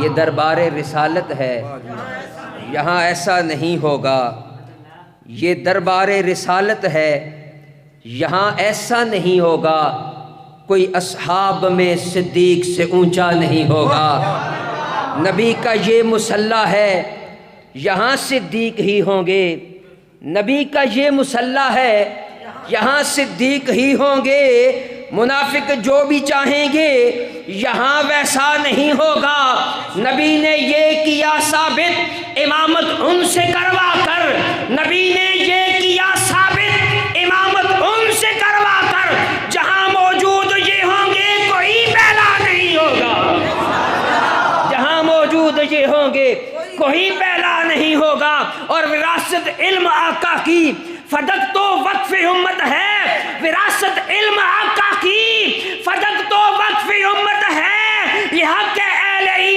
ये दरबार रिसालत है, यहाँ ऐसा नहीं होगा। ये दरबार रिसालत है, यहाँ ऐसा नहीं होगा। कोई असहाब में सिद्दीक से ऊंचा नहीं होगा। नबी का ये मुसल्ला है, यहाँ सिद्दीक ही होंगे। नबी का ये मुसल्ला है, यहाँ सिद्दीक ही होंगे। मुनाफिक जो भी चाहेंगे यहाँ वैसा नहीं होगा। नबी ने ये किया साबित इमामत उनसे करवा कर, नबी ने ये किया साबित इमामत उनसे करवा कर। जहाँ मौजूद ये होंगे कोई पहला नहीं होगा। जहाँ मौजूद ये होंगे कोई पहला नहीं होगा। और विरासत इल्म आका की फदक तो वक्फ उम्मत है। विरासत इल्म आका की फदक तो वक्फ उम्मत है। यह के अहले